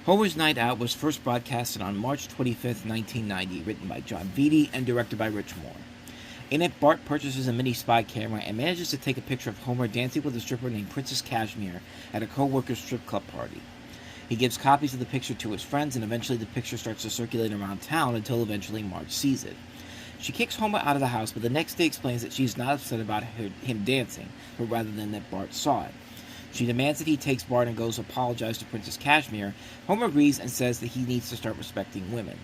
Homer's Night Out was first broadcasted on March 25th, 1990, written by Jon Vitti and directed by Rich Moore. In it, Bart purchases a mini spy camera and manages to take a picture of Homer dancing with a stripper named Princess Cashmere at a co-worker's strip club party. He gives copies of the picture to his friends, and eventually the picture starts to circulate around town until eventually Marge sees it. She kicks Homer out of the house, but the next day explains that she's not upset about him dancing, but rather than that Bart saw it. She demands that he takes Bart and goes to apologize to Princess Cashmere. Homer agrees and says that he needs to start respecting women.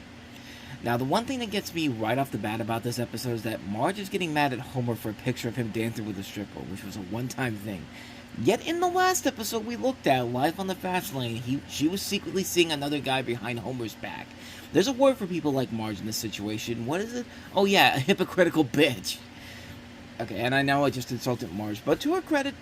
Now, the one thing that gets me right off the bat about this episode is that Marge is getting mad at Homer for a picture of him dancing with a stripper, which was a one-time thing. Yet in the last episode we looked at, Live on the Fast Lane, she was secretly seeing another guy behind Homer's back. There's a word for people like Marge in this situation. What is it? Oh yeah, a hypocritical bitch. Okay, and I know I just insulted Marge, but to her credit,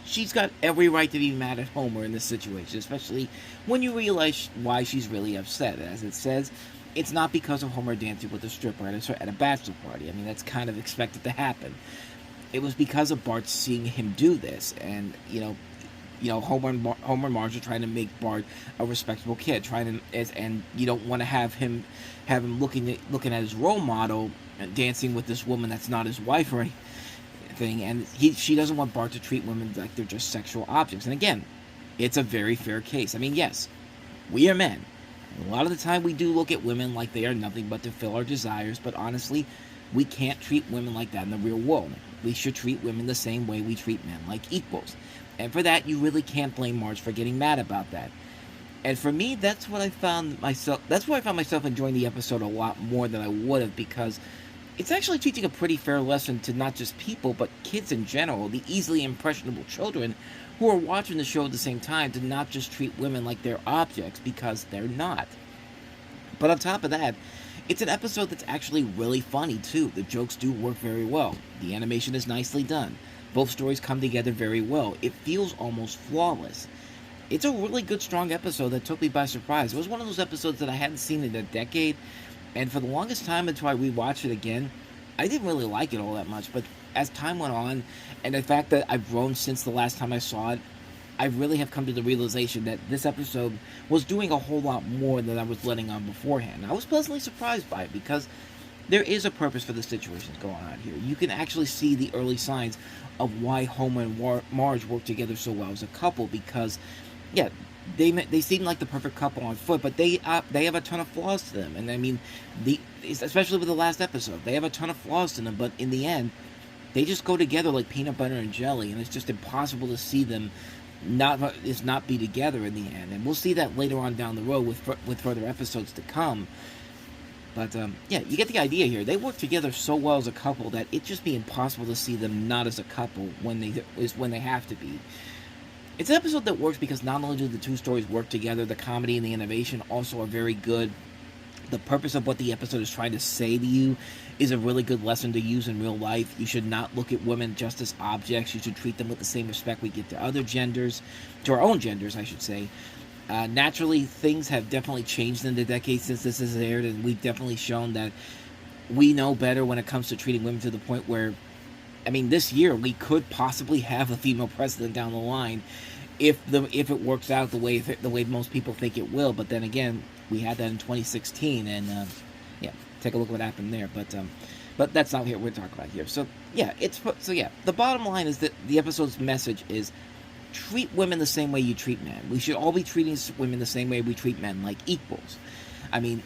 she's got every right to be mad at Homer in this situation, especially when you realize why she's really upset. As it says, it's not because of Homer dancing with a stripper at a bachelor party. I mean, that's kind of expected to happen. It was because of Bart seeing him do this, and Homer and Marge are trying to make Bart a respectable kid, and you don't want to have him looking at his role model and dancing with this woman that's not his wife or anything, and she doesn't want Bart to treat women like they're just sexual objects. And again, it's a very fair case. I mean, yes, we are men. A lot of the time we do look at women like they are nothing but to fill our desires, but honestly, we can't treat women like that in the real world. We should treat women the same way we treat men, like equals. And for that, you really can't blame Marge for getting mad about that. And for me, that's why I found myself enjoying the episode a lot more than I would have, because it's actually teaching a pretty fair lesson to not just people, but kids in general, the easily impressionable children who are watching the show at the same time, to not just treat women like they're objects, because they're not. But on top of that, it's an episode that's actually really funny, too. The jokes do work very well. The animation is nicely done. Both stories come together very well. It feels almost flawless. It's a really good, strong episode that took me by surprise. It was one of those episodes that I hadn't seen in a decade, and for the longest time until I rewatched it again, I didn't really like it all that much. But as time went on, and the fact that I've grown since the last time I saw it, I really have come to the realization that this episode was doing a whole lot more than I was letting on beforehand. I was pleasantly surprised by it, because there is a purpose for the situations going on here. You can actually see the early signs of why Homer and Marge work together so well as a couple, because, yeah, they seem like the perfect couple on foot, but they have a ton of flaws to them. And I mean, especially with the last episode, they have a ton of flaws to them, but in the end, they just go together like peanut butter and jelly, and it's just impossible to see them not be together in the end. And we'll see that later on down the road with further episodes to come. But yeah, you get the idea here. They work together so well as a couple that it'd just be impossible to see them not as a couple when they have to be. It's an episode that works because not only do the two stories work together, the comedy and the innovation also are very good. The purpose of what the episode is trying to say to you is a really good lesson to use in real life. You should not look at women just as objects. You should treat them with the same respect we give to other genders, to our own genders, I should say. Naturally, things have definitely changed in the decades since this has aired, and we've definitely shown that we know better when it comes to treating women, to the point where, I mean, this year we could possibly have a female president down the line if it works out the way most people think it will. But then again, we had that in 2016, and yeah, take a look at what happened there. But that's not what we're talking about here. So yeah, the bottom line is that the episode's message is: treat women the same way you treat men. We should all be treating women the same way we treat men, like equals. I mean,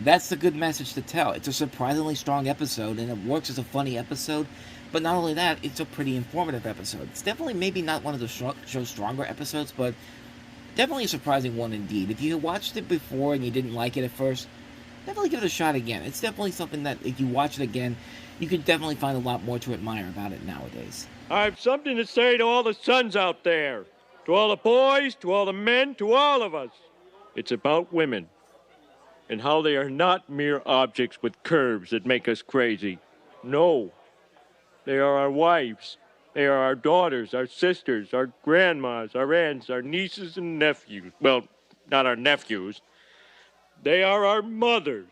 that's a good message to tell. It's a surprisingly strong episode, and it works as a funny episode. But not only that, it's a pretty informative episode. It's definitely maybe not one of the show's stronger episodes, but definitely a surprising one indeed. If you watched it before and you didn't like it at first, definitely give it a shot again. It's definitely something that, if you watch it again, you could definitely find a lot more to admire about it nowadays. I've something to say to all the sons out there, to all the boys, to all the men, to all of us. It's about women, and how they are not mere objects with curves that make us crazy. No, they are our wives. They are our daughters, our sisters, our grandmas, our aunts, our nieces and nephews. Well, not our nephews. They are our mothers.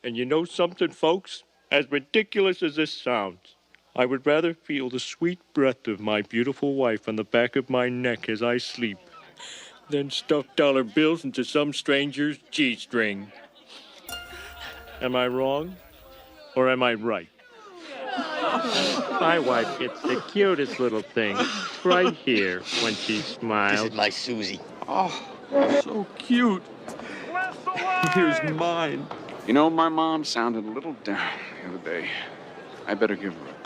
And you know something, folks? As ridiculous as this sounds, I would rather feel the sweet breath of my beautiful wife on the back of my neck as I sleep then stuff dollar bills into some stranger's G-string. Am I wrong? Or am I right? My wife gets the cutest little thing right here when she smiles. This is my Susie. Oh, so cute. Here's mine. You know, my mom sounded a little down the other day. I better give her a